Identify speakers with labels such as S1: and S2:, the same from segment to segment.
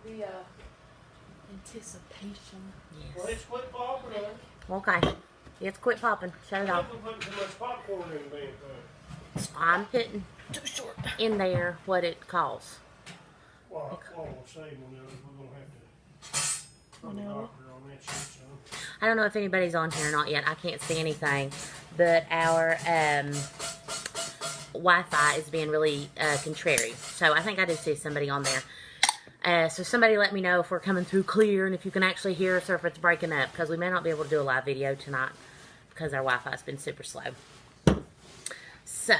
S1: the anticipation.
S2: Yes.
S3: Well, it's quit popping on.
S2: Okay. It's quit popping. Shut it off.
S3: People putting too much popcorn in the damn thing.
S2: I'm putting
S1: Too short.
S2: in there what it calls.
S3: Well, all I'm saying is we're going to have to put a doctor on that shit, so.
S2: I don't know if anybody's on here or not yet. I can't see anything. But our Wi-Fi is being really contrary. So I think I did see somebody on there. So somebody let me know if we're coming through clear and if you can actually hear us or if it's breaking up. Because we may not be able to do a live video tonight because our Wi-Fi's been super slow. So,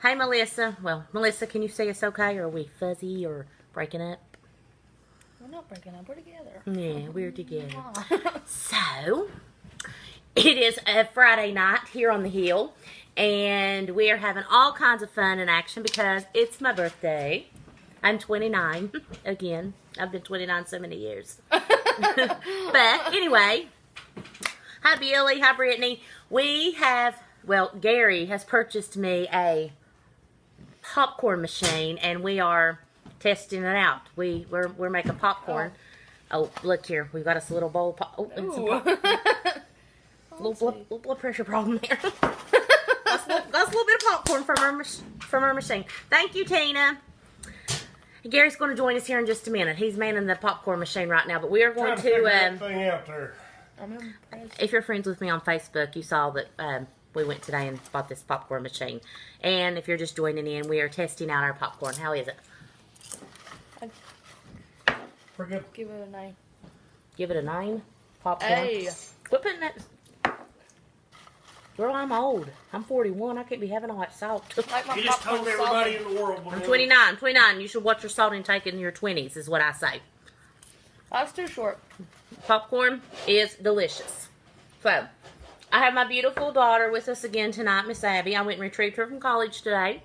S2: hey Melissa. Well, Melissa, can you see us okay? Or are we fuzzy or breaking up?
S1: We're not breaking up. We're together.
S2: Yeah, we're together. So, it is a Friday night here on the hill. And we are having all kinds of fun and action because it's my birthday. I'm 29. Again, I've been 29 so many years. But anyway, hi Billy, hi Brittany. We have, well, Gary has purchased me a popcorn machine and we are testing it out. We're making popcorn. Oh, look here. We've got us a little bowl. Little blood pressure problem there. Got a little bit of popcorn from our machine. Thank you, Tina. Gary's going to join us here in just a minute. He's manning the popcorn machine right now, but we are going to
S3: Thing out there.
S2: if you're friends with me on Facebook, you saw that we went today and bought this popcorn machine. And if you're just joining in, we are testing out our popcorn. How is it?
S3: Pretty good.
S1: Give it a name.
S2: Give it a 9. Popcorn.
S1: Hey.
S2: Quit putting that. Girl, I'm old. I'm 41. I can't be having all that salt.
S1: Like my
S3: You just
S1: popcorn
S3: told everybody
S1: salty.
S3: in the world.
S2: I'm 29. 29. You should watch your salt intake in your 20s, is what I say.
S1: That's too short.
S2: Popcorn is delicious. So, I have my beautiful daughter with us again tonight, Miss Abby. I went and retrieved her from college today.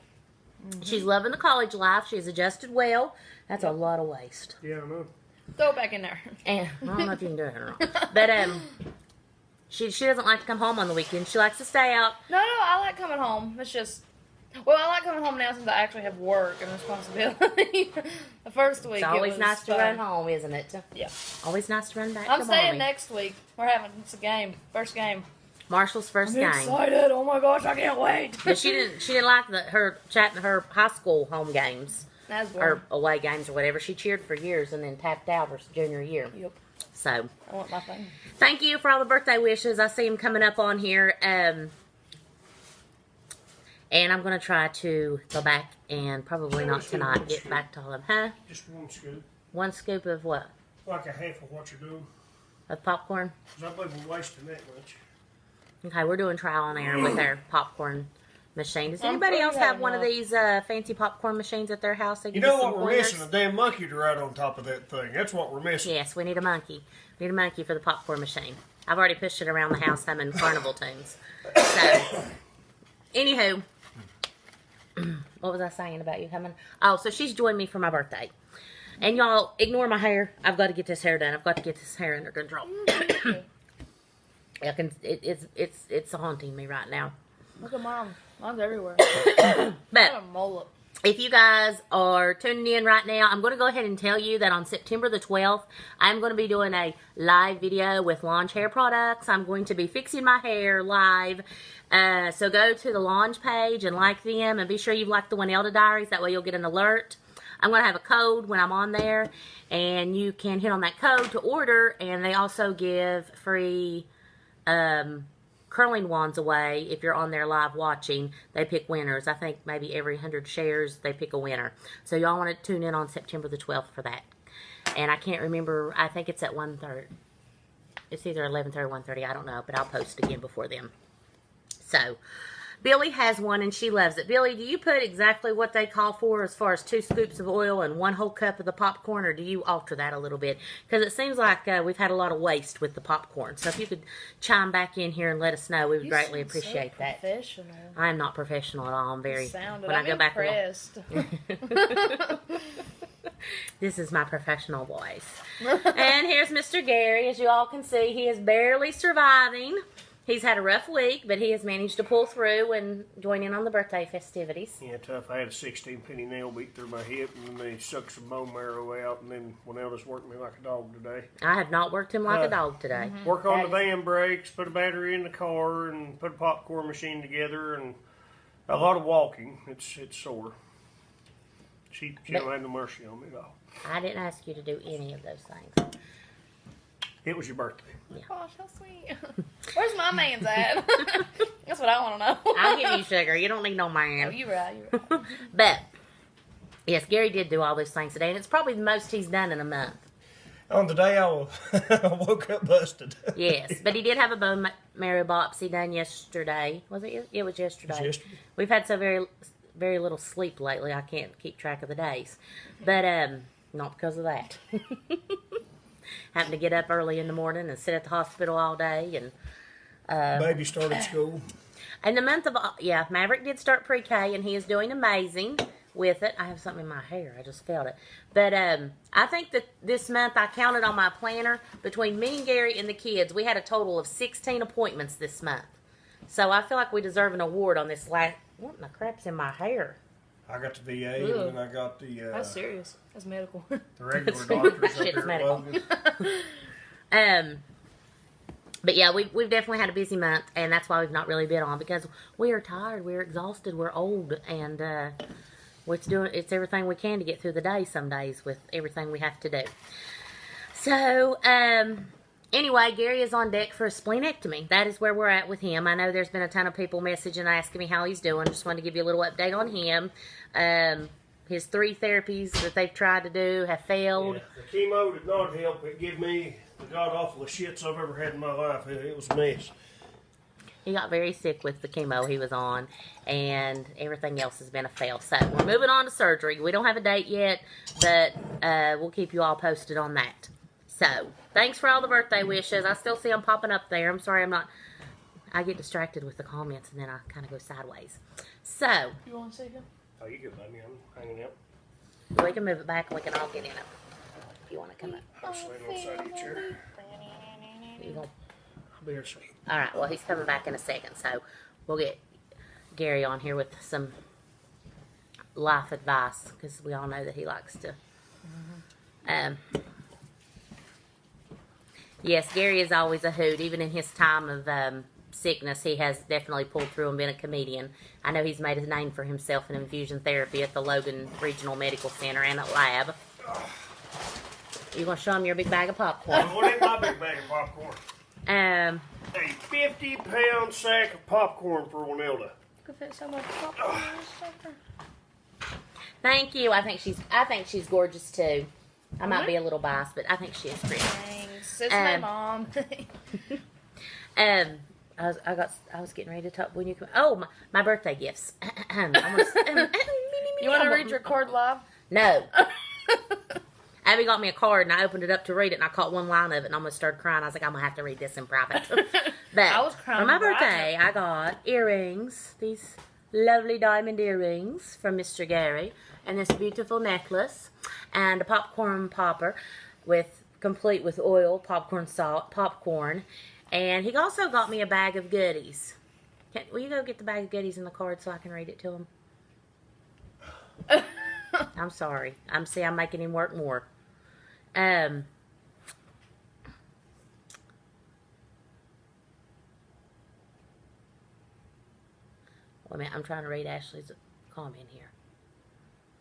S2: She's loving the college life. She's adjusted well. That's a lot of waste.
S3: Yeah, I know.
S1: Throw it back in there.
S2: And I don't know if you can do it or not. But she doesn't like to come home on the weekend. She likes to stay out.
S1: No, I like coming home. It's just, well, I like coming home now since I actually have work and responsibility. The first week,
S2: It's always
S1: it was
S2: nice to
S1: fun.
S2: run home, isn't it?
S1: Yeah.
S2: Always nice to run back
S1: I'm
S2: to
S1: staying
S2: mommy.
S1: next week. We're having, it's a game. First game.
S2: Marshall's first
S1: I'm
S2: game.
S1: excited. Oh my gosh, I can't wait.
S2: But she didn't like her high school home games
S1: That's
S2: or
S1: boring.
S2: away games or whatever. She cheered for years and then tapped out her junior year.
S1: Yep.
S2: So,
S1: I want my thing.
S2: thank you for all the birthday wishes. I see them coming up on here. And I'm going to try to go back and probably not tonight get back to all of them. Huh?
S3: Just one scoop.
S2: One scoop of what?
S3: Like a half of what you're doing.
S2: Of popcorn?
S3: Because I believe we're wasting that much.
S2: Okay, we're doing trial and error with our popcorn machine. Does
S1: I'm
S2: anybody
S1: sure
S2: else
S1: you
S2: have
S1: have
S2: one of
S1: enough.
S2: these fancy popcorn machines at their house? They
S3: You
S2: give
S3: know
S2: us some
S3: what we're
S2: pointers?
S3: missing? A damn monkey to ride on top of that thing. That's what we're missing.
S2: Yes, we need a monkey. We need a monkey for the popcorn machine. I've already pushed it around the house humming carnival tunes. So, anywho, what was I saying about you humming? Oh, so she's joined me for my birthday. And y'all, ignore my hair. I've got to get this hair done. I've got to get this hair under control. It's haunting me right now.
S1: Look at mom. Mom's everywhere.
S2: But
S1: Got a mole up.
S2: if you guys are tuning in right now, I'm going to go ahead and tell you that on September the 12th, I'm going to be doing a live video with Launch Hair Products. I'm going to be fixing my hair live. So go to the Launch page and like them, and be sure you've liked the Winelda Diaries. That way you'll get an alert. I'm going to have a code when I'm on there, and you can hit on that code to order, and they also give free curling wands away. If you're on there live watching, they pick winners. I think maybe every 100 shares they pick a winner. So y'all want to tune in on September the 12th for that. And I can't remember, I think it's at 1:30. It's either 11:30 or 1:30, I don't know, but I'll post again before them. So Billy has one and she loves it. Billy, do you put exactly what they call for as far as 2 scoops of oil and 1 whole cup of the popcorn, or do you alter that a little bit? Because it seems like we've had a lot of waste with the popcorn. So if you could chime back in here and let us know, we would greatly appreciate that.
S1: Professional.
S2: I'm not professional at all. I'm very.
S1: Sounded.
S2: When
S1: I'm
S2: I go back,
S1: impressed.
S2: this is my professional voice. And here's Mr. Gary. As you all can see, he is barely surviving. He's had a rough week, but he has managed to pull through and join in on the birthday festivities.
S3: Yeah, tough. I had a 16-penny nail beat through my hip, and then they sucked some bone marrow out, and then Winnella's worked me like a dog today.
S2: I have not worked him like a dog today.
S3: Work on the van brakes, put a battery in the car, and put a popcorn machine together, and a lot of walking. It's sore. She don't have no mercy on me at all.
S2: I didn't ask you to do any of those things.
S3: It was your birthday.
S1: Gosh, how sweet. Where's my man's at? That's what I want to know.
S2: I'll give you sugar. You don't need no
S1: Oh,
S2: man.
S1: you're right. You're right.
S2: But, yes, Gary did do all those things today, and it's probably the most he's done in a month.
S3: On the day I woke up busted.
S2: Yes, but he did have a bone marrow biopsy done yesterday. Was it? It was yesterday.
S3: It was yesterday.
S2: We've had so very little sleep lately. I can't keep track of the days, but not because of that. Having to get up early in the morning and sit at the hospital all day, and
S3: Baby started school.
S2: and the month of Maverick did start pre-K, and he is doing amazing with it. I have something in my hair. I just felt it. But I think that this month, I counted on my planner, between me and Gary and the kids, we had a total of 16 appointments this month. So I feel like we deserve an award on this last... What in the crap's in my hair?
S3: I got the VA,
S1: Ugh.
S3: and then I got the
S1: That's serious. That's medical.
S3: the regular doctors up
S2: Shit's
S3: there at
S2: medical.
S3: Logan.
S2: But yeah, we've definitely had a busy month, and that's why we've not really been on, because we are tired, we're exhausted, we're old, and it's everything we can to get through the day some days with everything we have to do. So, anyway, Gary is on deck for a splenectomy. That is where we're at with him. I know there's been a ton of people messaging asking me how he's doing. Just wanted to give you a little update on him. His 3 therapies that they've tried to do have failed.
S3: Yeah, the chemo did not help. It gave me the god-awfulest shits I've ever had in my life. It was a mess.
S2: He got very sick with the chemo he was on, and everything else has been a fail. So we're moving on to surgery. We don't have a date yet, but we'll keep you all posted on that. So thanks for all the birthday wishes. I still see them popping up there. I'm sorry I get distracted with the comments, and then I kind of go sideways. So
S1: You want to see him?
S3: Oh, you good, baby. I'm hanging out.
S2: we can move it back, and we can all get in it if you want to come up.
S3: I'm just laying on the side of your chair.
S2: You gonna-
S3: I'll be here soon.
S2: All right, well, he's coming back in a second, so we'll get Gary on here with some life advice, because we all know that he likes to. Yes, Gary is always a hoot. Even in his time of sickness, he has definitely pulled through and been a comedian. I know he's made a name for himself in infusion therapy at the Logan Regional Medical Center and at Lab. You gonna show him your big bag of popcorn?
S3: What ain't my big bag of popcorn?
S2: Um,
S3: A 50-pound sack of popcorn for Winella.
S1: Could fit so much popcorn.
S2: Thank you. I think she's gorgeous too. I might be a little biased, but I think she is pretty.
S1: Thanks. It's my mom.
S2: I was getting ready to talk when you come. Oh, my birthday gifts.
S1: You want to read your card live?
S2: No. Abby got me a card, and I opened it up to read it, and I caught one line of it, and I almost started crying. I was like, I'm going to have to read this in private. But
S1: I was crying
S2: for my
S1: right
S2: birthday, I got earrings, these lovely diamond earrings from Mr. Gary, and this beautiful necklace, and a popcorn popper complete with oil, popcorn salt, popcorn, and he also got me a bag of goodies. Will you go get the bag of goodies in the card so I can read it to him? I'm sorry. I'm making him work more. Wait a minute, I'm trying to read Ashley's comment here.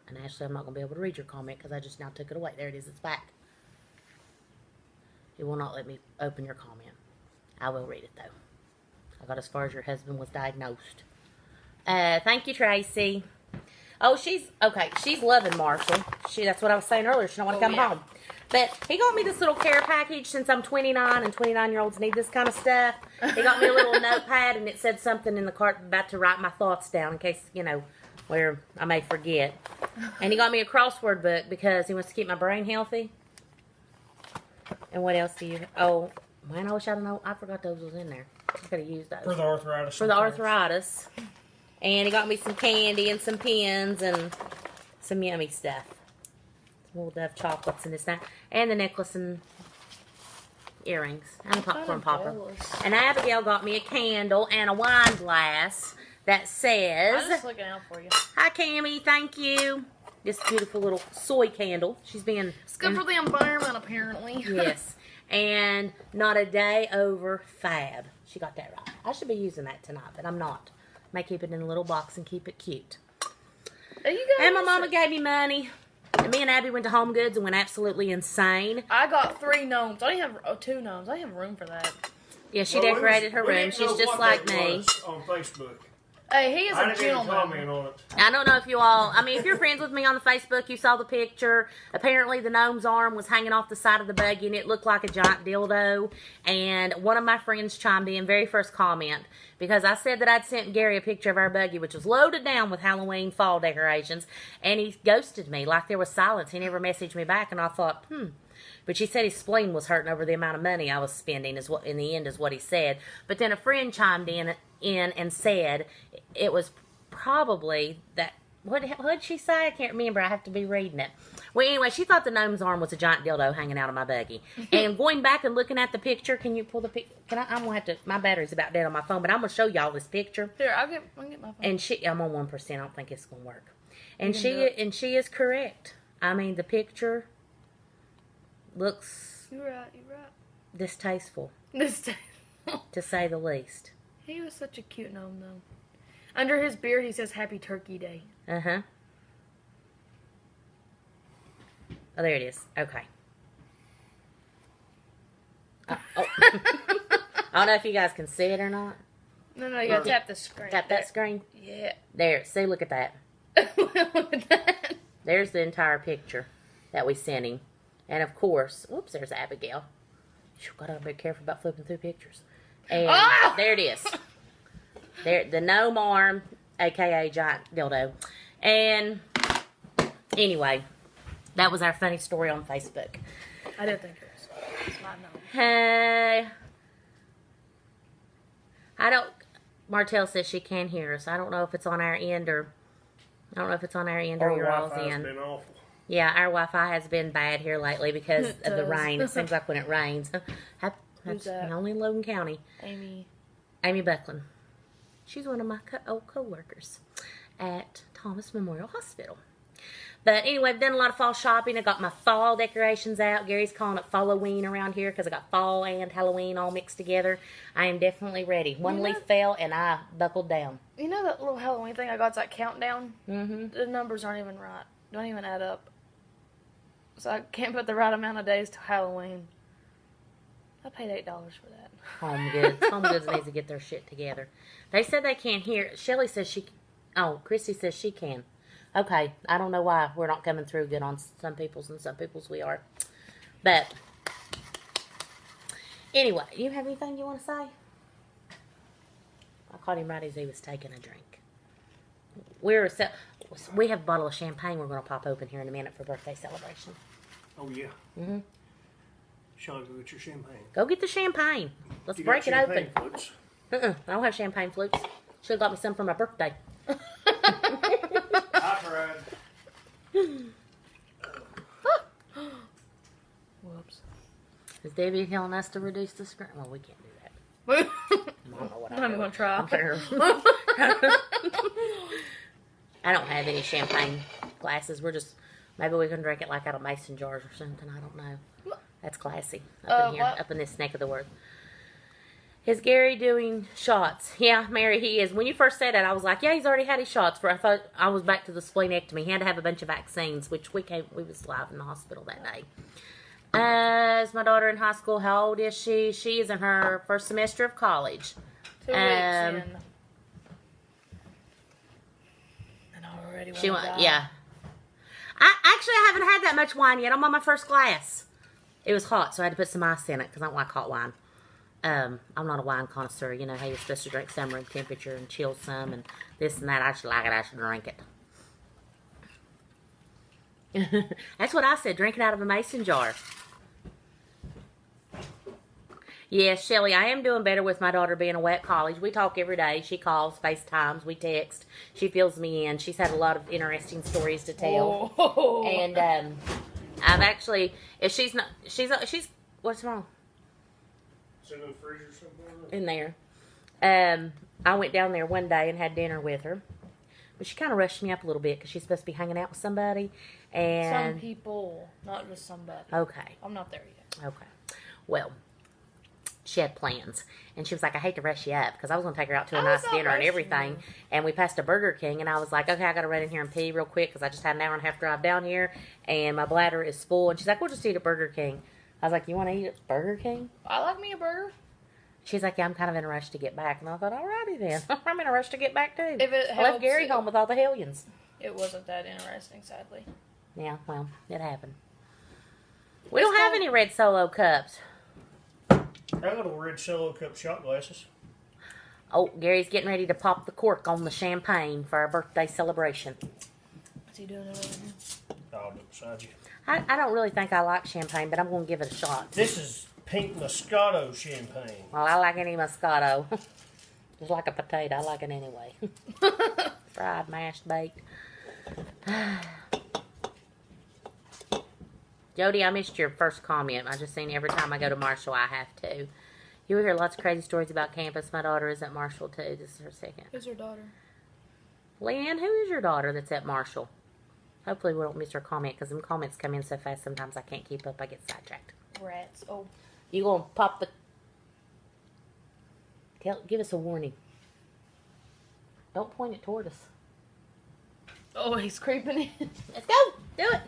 S2: And Ashley, I'm not going to be able to read your comment because I just now took it away. There it is, it's back. It will not let me open your comment. I will read it though. I got as far as your husband was diagnosed. Thank you, Tracy. Oh, she's loving Marshall. That's what I was saying earlier. She don't want to come home. But he got me this little care package since I'm 29 and 29-year-olds need this kind of stuff. He got me a little notepad and it said something in the cart about to write my thoughts down in case, where I may forget. And he got me a crossword book because he wants to keep my brain healthy. And what else do you... Oh, man, I wish I known. I forgot those was in there. I could have used those.
S3: For the arthritis.
S2: For the arthritis. And he got me some candy and some pens and some yummy stuff. Some little Dove chocolates and this and that. And the necklace and earrings and a popcorn
S1: kinda
S2: popper.
S1: jealous.
S2: And Abigail got me a candle and a wine glass that
S1: I'm
S2: says,
S1: just looking out for you.
S2: "Hi, Cammie, thank you." This beautiful little soy candle. She's been...
S1: It's good for the environment, apparently.
S2: Yes. And not a day over fab. She got that right. I should be using that tonight, but I'm not. May keep it in a little box and keep it cute.
S1: There you go.
S2: And my mama gave me money. And me and Abby went to Home Goods and went absolutely insane.
S1: I got 3 gnomes. I didn't have 2 gnomes. I didn't have room for that.
S2: Yeah, she decorated her room. She's just like me.
S3: On Facebook.
S1: Hey, he is
S3: I
S1: a
S3: didn't even
S1: gentleman.
S3: comment on it.
S2: I don't know if you all, if you're friends with me on the Facebook, you saw the picture. Apparently the gnome's arm was hanging off the side of the buggy and it looked like a giant dildo. And one of my friends chimed in, very first comment, because I said that I'd sent Gary a picture of our buggy, which was loaded down with Halloween fall decorations. And he ghosted me like there was silence. He never messaged me back, and I thought, But she said his spleen was hurting over the amount of money I was spending, is what in the end is what he said. But then a friend chimed in and said it was probably that. What did she say? I can't remember. I have to be reading it. Well, anyway, she thought the gnome's arm was a giant dildo hanging out of my buggy. And going back and looking at the picture, can you pull the picture? I'm gonna have to. My battery's about dead on my phone, but I'm gonna show y'all this picture.
S1: Here, I'll get my phone.
S2: And I'm on 1%. I don't think it's gonna work. And she is correct. I mean, the picture looks
S1: You're right. You're right.
S2: distasteful,
S1: This time.
S2: to say the least.
S1: He was such a cute gnome, though. Under his beard, he says Happy Turkey Day.
S2: Uh-huh. Oh, there it is. Okay. Oh. I don't know if you guys can see it or not.
S1: No, you gotta tap the screen.
S2: Tap that screen.
S1: Yeah.
S2: There. See, look at that.
S1: Look at that.
S2: There's the entire picture that we sent him. And, of course, whoops, there's Abigail. You've got to be careful about flipping through pictures. And there it is. There, the gnome arm, a.k.a. giant dildo. And, anyway, that was our funny story on Facebook.
S1: I didn't think it was. It's not gnome.
S2: I don't... Martell says she can hear us. I don't know if it's on our end or... I don't know if it's on our end or
S3: Our
S2: your all's
S3: Wi-Fi's
S2: end.
S3: been awful.
S2: Yeah, our Wi-Fi has been bad here lately because
S1: It
S2: of the
S1: does.
S2: rain. It seems like when it rains. That's
S1: Who's that?
S2: only in Logan County. Amy Buckland. She's one of my old co-workers at Thomas Memorial Hospital. But anyway, I've done a lot of fall shopping. I got my fall decorations out. Gary's calling it Falloween around here because I got fall and Halloween all mixed together. I am definitely ready. One leaf fell and I buckled down.
S1: You know that little Halloween thing I got? It's that countdown?
S2: Mm-hmm.
S1: The numbers aren't even right. Don't even add up. So I can't put the right amount of days to Halloween. I paid $8 for that.
S2: Home Goods. Home Goods needs to get their shit together. They said they can't hear. Shelly says she... Oh, Christy says she can. Okay, I don't know why we're not coming through good on some people's and some people's we are. But, anyway, you have anything you want to say? I caught him right as he was taking a drink. We have a bottle of champagne we're going to pop open here in a minute for birthday celebration.
S3: Oh, yeah.
S2: Mm-hmm.
S3: Shall I go get your champagne?
S2: Go get the champagne. Let's
S3: You
S2: break
S3: got
S2: it open.
S3: champagne flutes?
S2: I don't have champagne flutes. Should have got me some for my birthday.
S3: I tried.
S1: Whoops.
S2: Is Debbie telling us to reduce the screen? Well, we can't do that.
S1: I'm
S2: I don't know what
S1: not even going to try.
S2: I don't have any champagne glasses. We're just, maybe we can drink it like out of mason jars or something. I don't know. That's classy up in here,
S1: what?
S2: up in this neck of the world. Is Gary doing shots? Yeah, Mary, he is. When you first said that, I was like, yeah, he's already had his shots. I thought I was back to the splenectomy. He had to have a bunch of vaccines, which we was live in the hospital that day. Is my daughter in high school? How old is she? She is in her first semester of college.
S1: 2 weeks in. And I already want to die.
S2: Yeah. I haven't had that much wine yet. I'm on my first glass. It was hot, so I had to put some ice in it because I don't like hot wine. I'm not a wine connoisseur. You know how you're supposed to drink some room temperature and chill some and this and that. I should like it. I should drink it. That's what I said. Drink it out of a mason jar. Yes, Shelly, I am doing better with my daughter being away at college. We talk every day. She calls, FaceTimes, we text. She fills me in. She's had a lot of interesting stories to tell.
S1: Oh.
S2: And I've actually, if she's what's wrong?
S3: Is it in the freezer somewhere?
S2: in there. I went down there one day and had dinner with her. But she kind of rushed me up a little bit because she's supposed to be hanging out with somebody. And
S1: Some people, not just somebody.
S2: okay.
S1: I'm not there yet.
S2: Okay. Well, she had plans. And she was like, I hate to rush you up because I was going to take her out to a nice dinner and everything. And we passed a Burger King. And I was like, okay, I got to run in here and pee real quick because I just had an hour and a half drive down here. And my bladder is full. And she's like, we'll just eat at Burger King. I was like, you want to eat at Burger King?
S1: I like me a burger.
S2: She's like, yeah, I'm kind of in a rush to get back. And I thought, alrighty then. I'm in a rush to get back too.
S1: If it
S2: I left Gary
S1: helps,
S2: home with all the hellions.
S1: It wasn't that interesting, sadly.
S2: Yeah, well, it happened. We don't have any red Solo cups.
S3: I got little red Solo cup shot glasses.
S2: Oh, Gary's getting ready to pop the cork on the champagne for our birthday celebration.
S1: What's he doing over here?
S3: I'll do it beside you.
S2: I don't really think I like champagne, but I'm going to give it a shot.
S3: This is pink Moscato champagne.
S2: Well, I like any Moscato. Just like a potato. I like it anyway. Fried, mashed, baked. Jody, I missed your first comment. I just seen every time I go to Marshall, I have to. You will hear lots of crazy stories about campus. My daughter is at Marshall, too. This is her second.
S1: Who's your daughter?
S2: Leanne, who is your daughter that's at Marshall? Hopefully we don't miss her comment, because them comments come in so fast sometimes I can't keep up. I get sidetracked.
S1: Rats. Oh.
S2: You gonna pop the... Give us a warning. Don't point it toward us.
S1: Oh, he's creeping in.
S2: Let's go. Do it.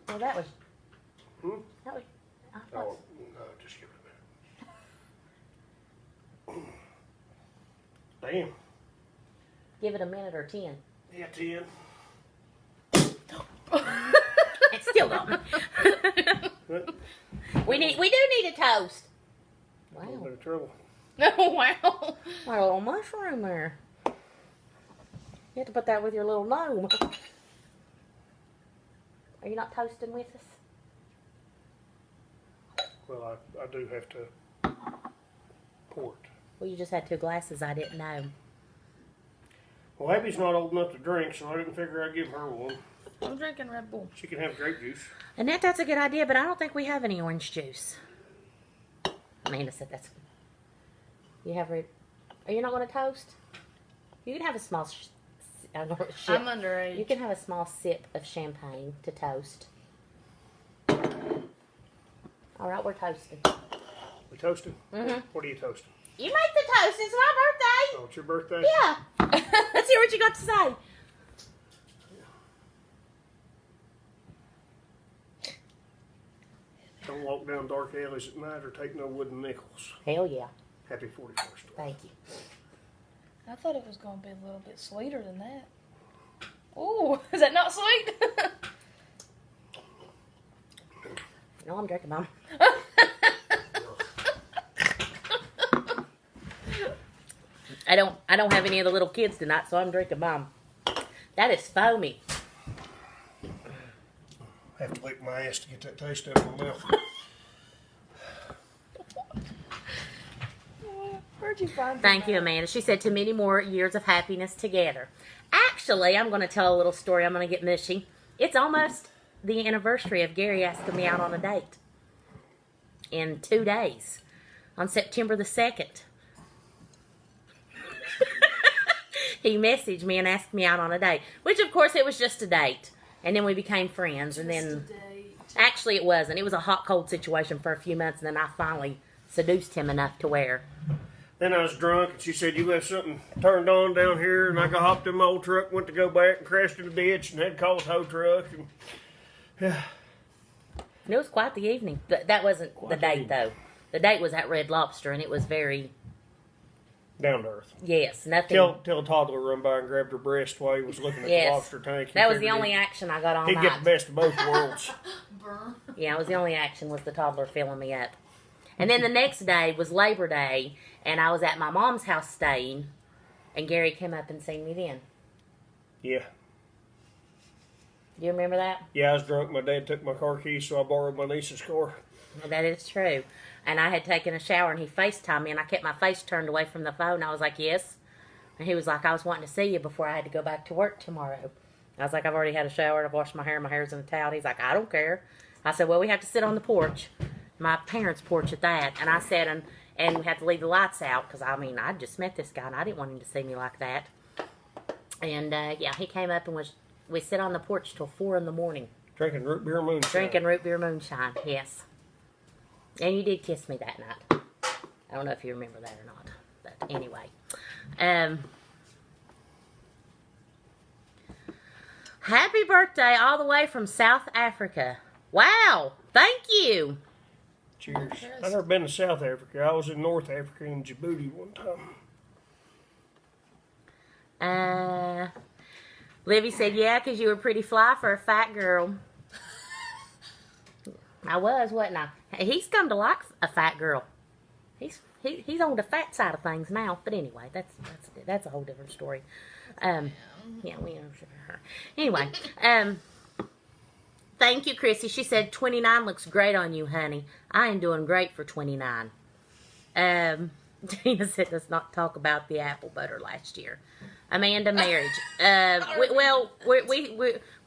S2: Well, that was... That was...
S3: Oh, no, just give it a minute. Damn.
S2: Give it a minute or 10.
S3: Yeah, 10.
S2: It's still going. We do need a toast.
S3: A little
S2: Wow.
S3: bit of trouble.
S1: Oh, wow.
S2: What a little mushroom there. You have to put that with your little gnome. Are you not toasting with us?
S3: Well, I do have to pour it.
S2: Well, you just had 2 glasses. I didn't know.
S3: Well, Abby's not old enough to drink, so I didn't figure I'd give her one.
S1: I'm drinking Red Bull.
S3: She can have grape juice.
S2: Annette, that's a good idea, but I don't think we have any orange juice. Amanda said that's... You have... Are you not going to toast? You can have a small...
S1: I'm underage.
S2: You can have a small sip of champagne to toast. All right, we're toasting.
S3: We toasting?
S2: Mm-hmm.
S3: What are you toasting?
S2: You make the toast. It's my birthday.
S3: Oh, it's your birthday?
S2: Yeah. Let's hear what you got to say.
S3: Don't walk down dark alleys at night or take no wooden nickels.
S2: Hell yeah.
S3: Happy 41st.
S2: Thank you.
S1: I thought it was going to be a little bit sweeter than that. Ooh, is that not sweet?
S2: No, I'm drinking, Mom. I don't have any of the little kids tonight, so I'm drinking Mom. That is foamy.
S3: I have to lick my ass to get that taste out of my mouth.
S1: Where'd you find
S2: Thank you, Amanda. She said, to many more years of happiness together. Actually, I'm going to tell a little story. I'm going to get mushy. It's almost the anniversary of Gary asking me out on a date. In 2 days. On September the 2nd. He messaged me and asked me out on a date. Which, of course, it was just a date. And then we became friends. And then, actually, it wasn't. It was a hot, cold situation for a few months. And then I finally seduced him enough to where...
S3: Then I was drunk, and she said, you left something turned on down here, and I got hopped in my old truck, went to go back, and crashed in the ditch, and had to call the tow truck. And, yeah.
S2: It was quite the evening. But that wasn't the date, though. The date was at Red Lobster, and it was very...
S3: Down to earth.
S2: Yes, nothing...
S3: Till a toddler run by and grabbed her breast while he was looking at the lobster tank.
S2: That was the only action I got all
S3: He'd
S2: night.
S3: get the best of both worlds.
S2: Yeah, it was the only action was the toddler filling me up. And then the next day was Labor Day, and I was at my mom's house staying, and Gary came up and seen me then.
S3: Yeah.
S2: Do you remember that?
S3: Yeah, I was drunk. My dad took my car keys, so I borrowed my niece's car.
S2: Well, that is true. And I had taken a shower, and he FaceTimed me, and I kept my face turned away from the phone. I was like, yes. And he was like, I was wanting to see you before I had to go back to work tomorrow. I was like, I've already had a shower and I've washed my hair. My hair's in a towel. He's like, I don't care. I said, well, we have to sit on the porch, my parents' porch at that. And I said, and we had to leave the lights out because, I mean, I just met this guy and I didn't want him to see me like that. And, yeah, he came up and we sit on the porch till 4 in the morning.
S3: Drinking root beer moonshine.
S2: Drinking root beer moonshine, yes. And you did kiss me that night. I don't know if you remember that or not. But anyway. Happy birthday all the way from South Africa. Wow. Thank you.
S3: Cheers. I've never been to South Africa. I was in North Africa in Djibouti one time.
S2: Livy said, yeah, because you were pretty fly for a fat girl. I was, wasn't I? He's come to like a fat girl. He's on the fat side of things now. But anyway, that's a whole different story. Yeah, we know her. Anyway, thank you, Chrissy. She said 29 looks great on you, honey. I am doing great for 29. Tina said, let's not talk about the apple butter last year. Amanda, marriage.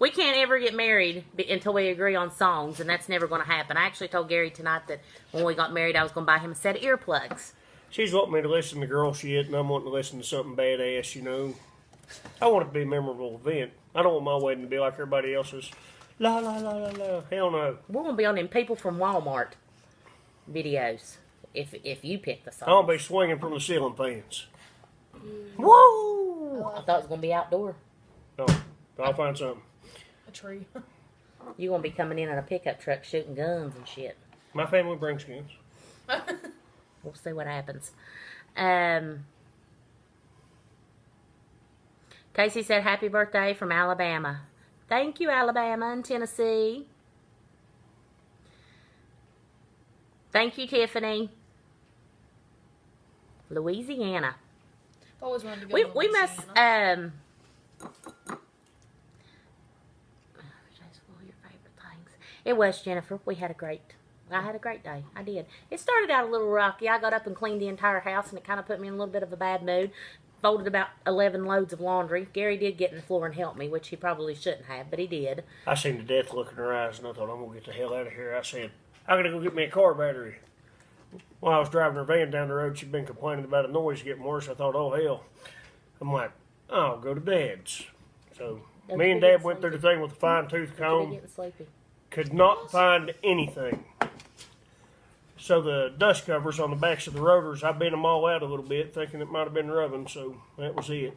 S2: We can't ever get married until we agree on songs, and that's never going to happen. I actually told Gary tonight that when we got married, I was going to buy him a set of earplugs.
S3: She's wanting me to listen to girl shit, and I'm wanting to listen to something badass, you know. I want it to be a memorable event. I don't want my wedding to be like everybody else's. La, la, la, la, la. Hell no.
S2: We're going to be on them People from Walmart videos, if you pick the song.
S3: I want to be swinging from the ceiling fans. Woo!
S2: I thought it was going to be outdoor.
S3: No, I'll find something.
S1: A tree.
S2: You're going to be coming in a pickup truck shooting guns and shit.
S3: My family brings guns.
S2: We'll see what happens. Casey said, happy birthday from Alabama. Thank you, Alabama and Tennessee. Thank you, Tiffany. Louisiana.
S1: I've always wanted to go
S2: We
S1: to
S2: must,
S1: Louisiana.
S2: It was, Jennifer. I had a great day. I did. It started out a little rocky. I got up and cleaned the entire house, and it kind of put me in a little bit of a bad mood. Folded about 11 loads of laundry. Gary did get in the floor and help me, which he probably shouldn't have, but he did.
S3: I seen the death look in her eyes, and I thought, I'm going to get the hell out of here. I said, I'm going to go get me a car battery. While I was driving her van down the road, she'd been complaining about a noise getting worse. I thought, oh, hell. I'm like, I'll go to Dad's. So me and Dad went through the thing with a fine-tooth comb. Could not find anything. So the dust covers on the backs of the rotors, I bent them all out a little bit, thinking it might have been rubbing, so that was it.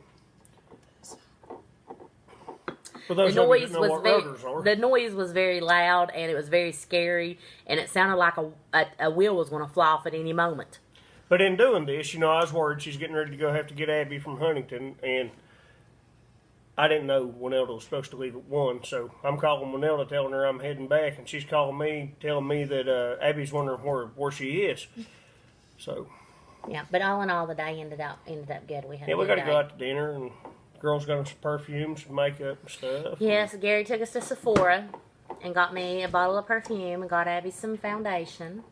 S3: For those
S2: The
S3: of you
S2: noise
S3: that know
S2: was
S3: what
S2: very,
S3: rotors are.
S2: the noise was very loud, and it was very scary, and it sounded like a wheel was going to fly off at any moment.
S3: But in doing this, you know, I was worried she's getting ready to go have to get Abby from Huntington, and I didn't know Winelda was supposed to leave at 1, so I'm calling Winelda telling her I'm heading back, and she's calling me telling me that Abby's wondering where she is. So
S2: Yeah, but all in all, the day ended up good. We had
S3: yeah,
S2: a
S3: we
S2: good
S3: got to
S2: day.
S3: go out to dinner, and girls got us some perfumes, some makeup and stuff.
S2: Yes, Gary took us to Sephora and got me a bottle of perfume and got Abby some foundation,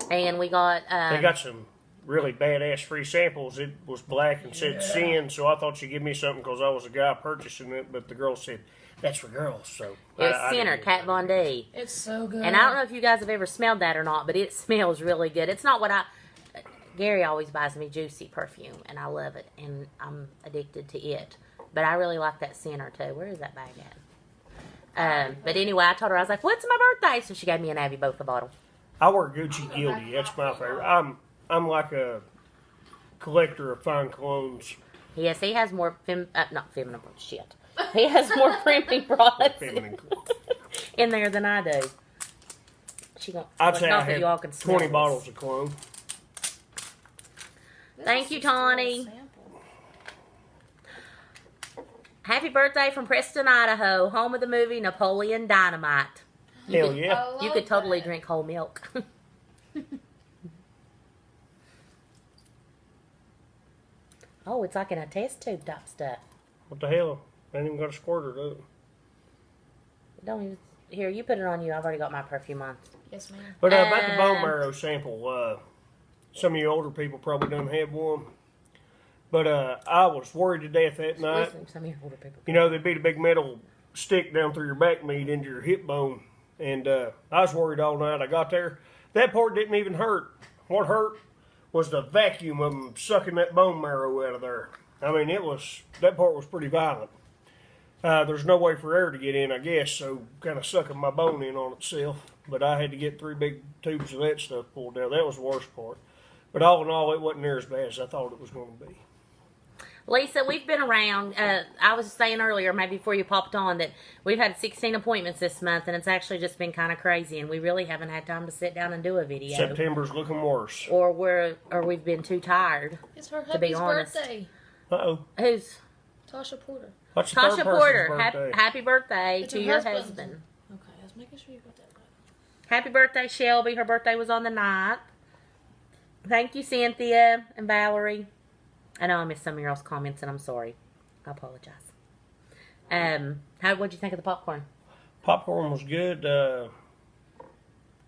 S2: and we got.
S3: They got some really badass free samples. It was black and said sin, so I thought she'd give me something because I was a guy purchasing it, but the girl said, that's for girls, so.
S2: It was
S3: I
S2: Sinner,
S3: didn't
S2: Kat Von D.
S1: It's so good.
S2: And I don't know if you guys have ever smelled that or not, but it smells really good. It's not what Gary always buys me Juicy perfume, and I love it, and I'm addicted to it. But I really like that Sinner, too. Where is that bag at? But anyway, I told her, I was like, what's my birthday? So she gave me and Abby both a bottle.
S3: I wear Gucci Guilty. That's my favorite. I'm like a collector of fine colognes.
S2: Yes, he has more, not feminine, shit. He has more premium products
S3: Feminine.
S2: in there than I do.
S3: I'd say I
S2: not that you all
S3: have
S2: can smell
S3: 20
S2: this.
S3: bottles of cologne.
S2: Thank you, Tawny. Happy birthday from Preston, Idaho, home of the movie Napoleon Dynamite.
S3: Hell yeah.
S2: You could totally drink whole milk. Oh, it's like in a test tube type stuff.
S3: What the hell? I ain't even got a squirter, though.
S2: Don't even. Here, you put it on you. I've already got my perfume on.
S1: Yes, ma'am.
S3: But about the bone marrow sample, some of you older people probably don't have one. But I was worried to death that night. You know, they beat a big metal stick down through your back meat into your hip bone. And I was worried all night. I got there. That part didn't even hurt. What hurt was the vacuum of them sucking that bone marrow out of there. I mean, that part was pretty violent. There's no way for air to get in, I guess, so kind of sucking my bone in on itself. But I had to get 3 big tubes of that stuff pulled out. That was the worst part. But all in all, it wasn't near as bad as I thought it was going to be.
S2: Lisa, we've been around. I was saying earlier, maybe before you popped on, that we've had 16 appointments this month, and it's actually just been kind of crazy, and we really haven't had time to sit down and do a video.
S3: September's looking worse.
S2: Or we've been too tired.
S1: It's her
S2: to be honest.
S1: birthday.
S3: Uh-oh.
S2: Who's?
S1: Tasha Porter.
S3: What's the
S2: Tasha
S3: third
S2: Porter.
S3: person's birthday?
S2: Happy birthday
S1: It's
S2: to
S1: her
S2: your
S1: husband.
S2: husband.
S1: Okay, I was making sure you got that right.
S2: Happy birthday, Shelby. Her birthday was on the 9th. Thank you, Cynthia and Valerie. I know I missed some of your all's comments, and I'm sorry. I apologize. What'd you think of the popcorn?
S3: Popcorn was good.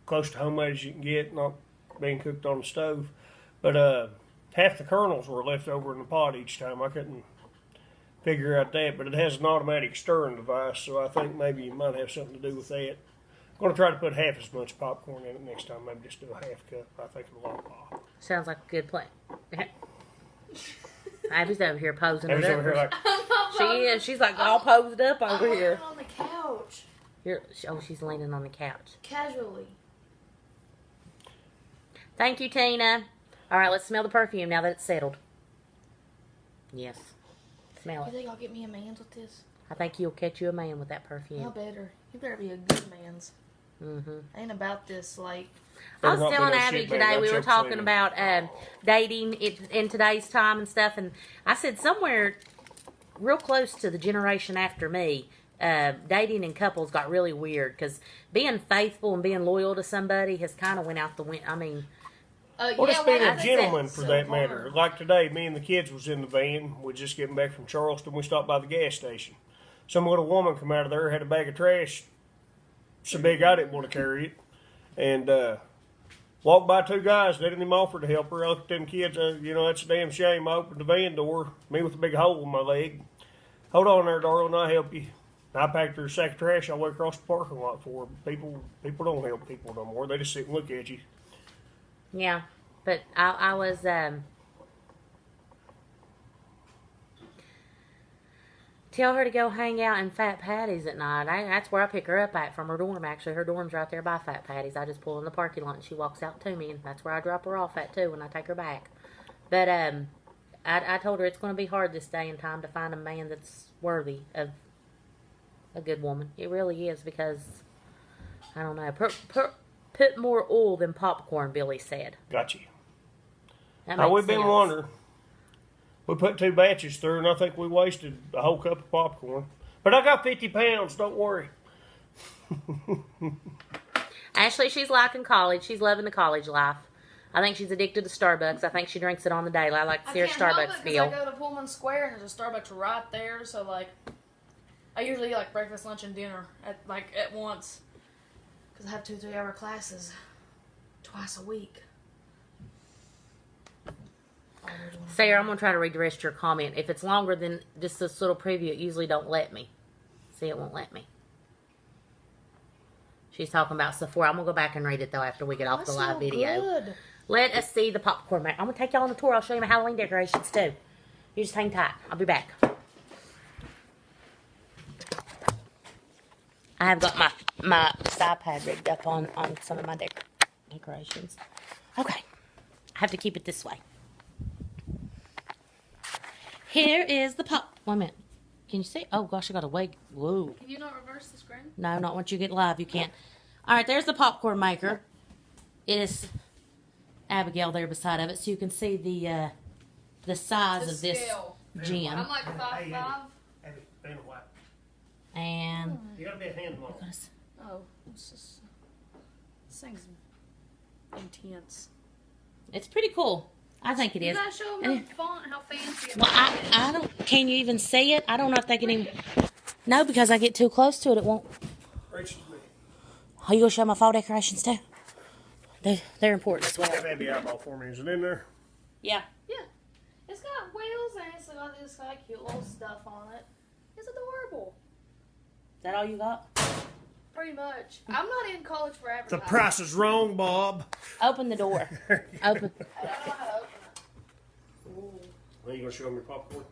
S3: Close to homemade as you can get, not being cooked on the stove. But half the kernels were left over in the pot each time. I couldn't figure out that, but it has an automatic stirring device, so I think maybe it might have something to do with that. I'm going to try to put half as much popcorn in it next time. Maybe just do a half cup. I think it'll all pop.
S2: Sounds like a good plan. Abby's over here posing
S3: Abby's
S2: it up.
S3: over here like,
S2: She is. She's like all posed up over
S1: I'm
S2: here.
S1: on the couch.
S2: She's leaning on the couch.
S1: Casually.
S2: Thank you, Tina. All right, let's smell the perfume now that it's settled. Yes. Smell
S1: You
S2: it.
S1: think I'll get me a man's with this?
S2: I think you'll catch you a man with that perfume.
S1: I better. You better be a good man's.
S2: Mm-hmm.
S1: Ain't about this, like...
S2: I was
S3: Better not
S2: telling
S3: be no
S2: Abby
S3: shit bag.
S2: today,
S3: I'll
S2: we were
S3: choke
S2: talking
S3: Sam.
S2: about dating in today's time and stuff, and I said somewhere real close to the generation after me, dating in couples got really weird, because being faithful and being loyal to somebody has kind of went out the window. I mean...
S3: Or just being
S1: I
S3: a
S1: think
S3: gentleman,
S1: that's
S3: for
S1: so
S3: that
S1: hard.
S3: matter. Like today, me and the kids was in the van. We're just getting back from Charleston. We stopped by the gas station. Some little woman come out of there, had a bag of trash so big I didn't want to carry it. And walked by 2 guys. They didn't even offer to help her. I looked at them kids. That's a damn shame. I opened the van door, me with a big hole in my leg. Hold on there, darling. I'll help you. I packed her a sack of trash all the way across the parking lot for her. People don't help people no more. They just sit and look at you.
S2: Yeah, but I was tell her to go hang out in Fat Patty's at night. That's where I pick her up at from her dorm. Actually, her dorm's right there by Fat Patty's. I just pull in the parking lot and she walks out to me, and that's where I drop her off at too when I take her back. But I told her it's going to be hard this day and time to find a man that's worthy of a good woman. It really is, because I don't know. Put more oil than popcorn, Billy said.
S3: Got you.
S2: That
S3: Now,
S2: makes
S3: we've been
S2: sense.
S3: wondering. We put 2 batches through, and I think we wasted a whole cup of popcorn. But I got 50 pounds, don't worry.
S2: Ashley, she's liking college. She's loving the college life. I think she's addicted to Starbucks. I think she drinks it on the daily. I like to see her Starbucks
S1: I
S2: bill.
S1: go to Pullman Square and there's a Starbucks right there, so like I usually eat like breakfast, lunch, and dinner at once, because I have 2 3-hour classes twice a week.
S2: Sarah, I'm going to try to read the rest of your comment. If it's longer than just this little preview, it usually don't let me. See, it won't let me. She's talking about Sephora. I'm going to go back and read it, though, after we get off the live video.
S1: Good.
S2: Let us see the popcorn. I'm going to take y'all on the tour. I'll show you my Halloween decorations, too. You just hang tight. I'll be back. I have got my iPad rigged up on some of my decorations. Okay. I have to keep it this way. Here is the pop. Wait a minute. Can you see? Oh, gosh, I got to wait. Whoa.
S1: Can you not reverse the screen?
S2: No, not once you get live. You can't. All right, there's the popcorn maker. It is Abigail there beside of it, so you can see the size of this gem.
S1: I'm like 5'5".
S2: And
S3: You gotta be a handball.
S1: Oh, this thing's intense.
S2: it's pretty cool. I think it
S1: You
S2: is.
S1: gotta show them the font, how fancy it
S2: Well,
S1: is.
S2: I don't. Can you even see it? I don't know if they can even. No, because I get too close to it, it won't.
S3: Reach to me.
S2: Are you gonna show my fall decorations too? They're important as well.
S3: Have Abby eyeball for me. Is it in there?
S2: Yeah.
S1: Yeah. It's got wheels and it's got this like cute little stuff on it. It's adorable.
S2: Is that all you got?
S1: Pretty much. I'm not in college for
S3: The
S1: advertising.
S3: price is wrong, Bob.
S2: Open the door. Open.
S1: I don't know how to open it.
S3: Are you going to show me your popcorn?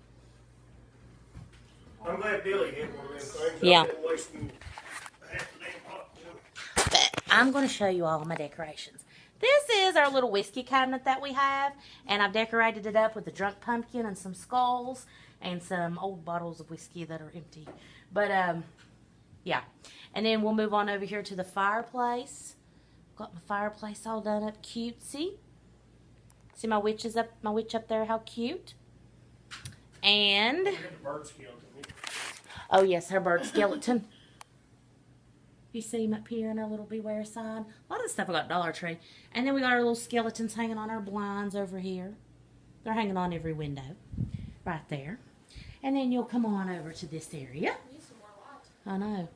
S3: I'm glad Billy hit one of them things.
S2: Yeah.
S3: I've been wasting half the damn popcorn.
S2: But I'm going to show you all my decorations. This is our little whiskey cabinet that we have, and I've decorated it up with a drunk pumpkin and some skulls and some old bottles of whiskey that are empty. But yeah. And then we'll move on over here to the fireplace. Got my fireplace all done up cutesy. See my witch up there, how cute. And
S3: Look at the bird skeleton.
S2: oh yes, her bird skeleton. You see him up here in our little beware sign. A lot of stuff I got at Dollar Tree. And then we got our little skeletons hanging on our blinds over here. They're hanging on every window. Right there. And then you'll come on over to this area.
S1: I need some more light.
S2: I know.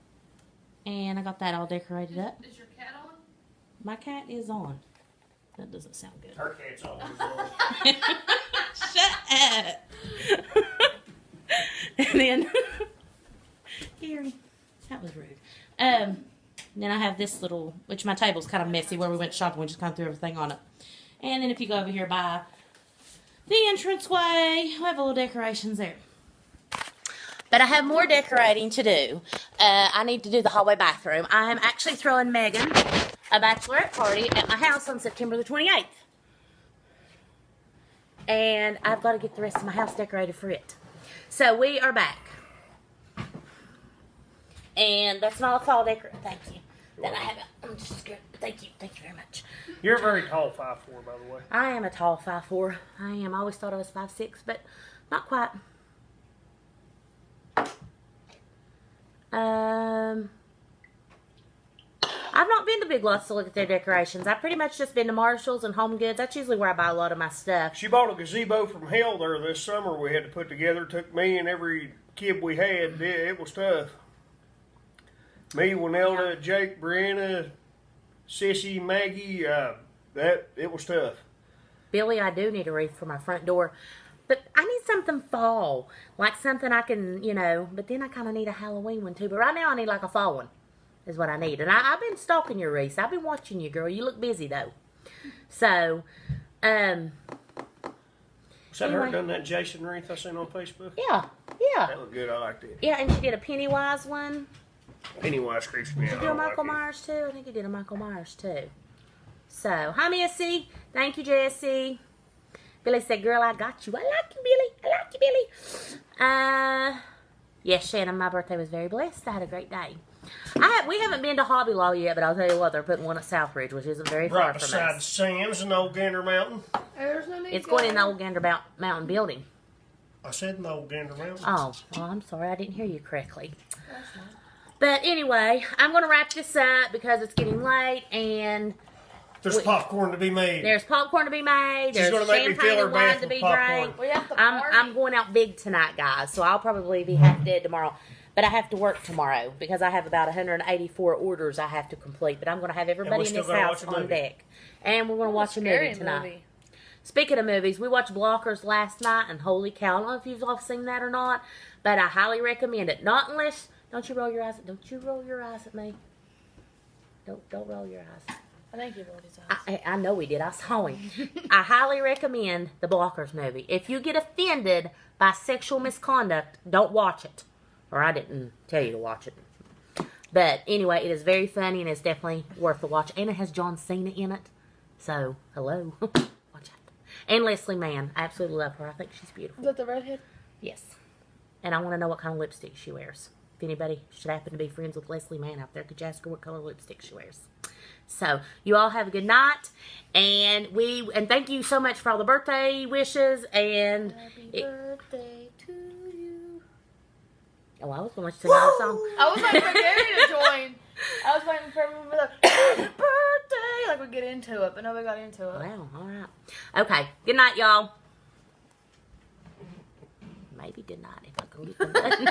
S2: And I got that all decorated up.
S1: Is your cat on?
S2: My cat is on. That doesn't sound good.
S3: Her cat's always on.
S2: Shut up. And then, Gary, that was rude. Then I have this little, which my table's kind of messy where we went shopping. We just kind of threw everything on it. And then if you go over here by the entranceway, we have little decorations there. But I have more decorating to do. I need to do the hallway bathroom. I am actually throwing Megan a bachelorette party at my house on September the 28th. And I've got to get the rest of my house decorated for it. So we are back. And that's my fall decor. Thank you. Then I have I'm just scared. Thank you very much.
S3: You're a very tall 5'4", by the way.
S2: I am a tall 5'4". I am. I always thought I was 5'6", but not quite. I've not been to Big Lots to look at their decorations. I've pretty much just been to Marshall's and Home Goods. That's usually where I buy a lot of my stuff.
S3: She bought a gazebo from hell there this summer we had to put together. It took me and every kid we had. It was tough. Me, Winelda, Jake, Brianna, Sissy, Maggie, it was tough.
S2: Billy, I do need a wreath for my front door. But I need something fall. Like something I can, but then I kind of need a Halloween one too. But right now I need like a fall one is what I need. And I've been stalking your wreaths. I've been watching you, girl. You look busy though. So,
S3: Was that
S2: anyway.
S3: her done that Jason wreath I seen on Facebook?
S2: Yeah.
S3: That looked good. I liked it.
S2: Yeah, and she did a Pennywise one.
S3: Pennywise creeps me
S2: Did
S3: out.
S2: you do
S3: I
S2: a
S3: don't
S2: Michael
S3: like it.
S2: Myers too? I think you did a Michael Myers too. So, hi Missy. Thank you, Jessie. Billy said, girl, I got you. I like you, Billy. I like you, Billy. Yes, Shannon, my birthday was very blessed. I had a great day. We haven't been to Hobby Lobby yet, but I'll tell you what, they're putting one at Southridge, which isn't very far
S3: Right
S2: from
S3: beside
S2: us.
S3: Sam's and Old Gander Mountain.
S1: There's no need
S2: It's
S1: to
S2: going
S1: go.
S2: in the old Gander Mountain building.
S3: I said in the Old Gander Mountain.
S2: Oh, well, I'm sorry. I didn't hear you correctly.
S1: That's not.
S2: But anyway, I'm going to wrap this up because it's getting late and
S3: There's popcorn to be made.
S2: there's popcorn to be made.
S3: She's
S2: There's
S3: gonna make me
S2: champagne
S3: fill her
S2: and wine
S3: bath
S2: to
S3: with
S2: be
S3: popcorn.
S2: drank.
S1: We have to
S2: I'm
S1: party.
S2: going out big tonight, guys, so I'll probably be half dead tomorrow. But I have to work tomorrow because I have about 184 orders I have to complete. But I'm going to have everybody in
S3: still
S2: this
S3: gonna
S2: house
S3: watch a
S2: on
S3: movie.
S2: deck. And we're going to watch a
S1: Scary
S2: movie tonight. Speaking of movies, we watched Blockers last night, and holy cow, I don't know if you've all seen that or not, but I highly recommend it. Not unless, don't you roll your eyes at me. Don't roll your eyes.
S1: I think you rolled his eyes.
S2: I know he did. I saw him. I highly recommend the Blockers movie. If you get offended by sexual misconduct, don't watch it. Or I didn't tell you to watch it. But anyway, it is very funny and it's definitely worth the watch. And it has John Cena in it. So, hello. Watch out. And Leslie Mann. I absolutely love her. I think she's beautiful.
S1: Is that the redhead?
S2: Yes. And I want to know what kind of lipstick she wears. If anybody should happen to be friends with Leslie Mann out there, could you ask her what color lipstick she wears? So, you all have a good night. And thank you so much for all the birthday wishes. And
S1: Happy birthday to you.
S2: oh, I was going to sing another song.
S1: I was waiting for Gary to join. I was waiting for everyone to be like, happy birthday. Like we get into it, but nobody got into it.
S2: Wow, all right. Okay, good night, y'all. Maybe good night if I go get the button.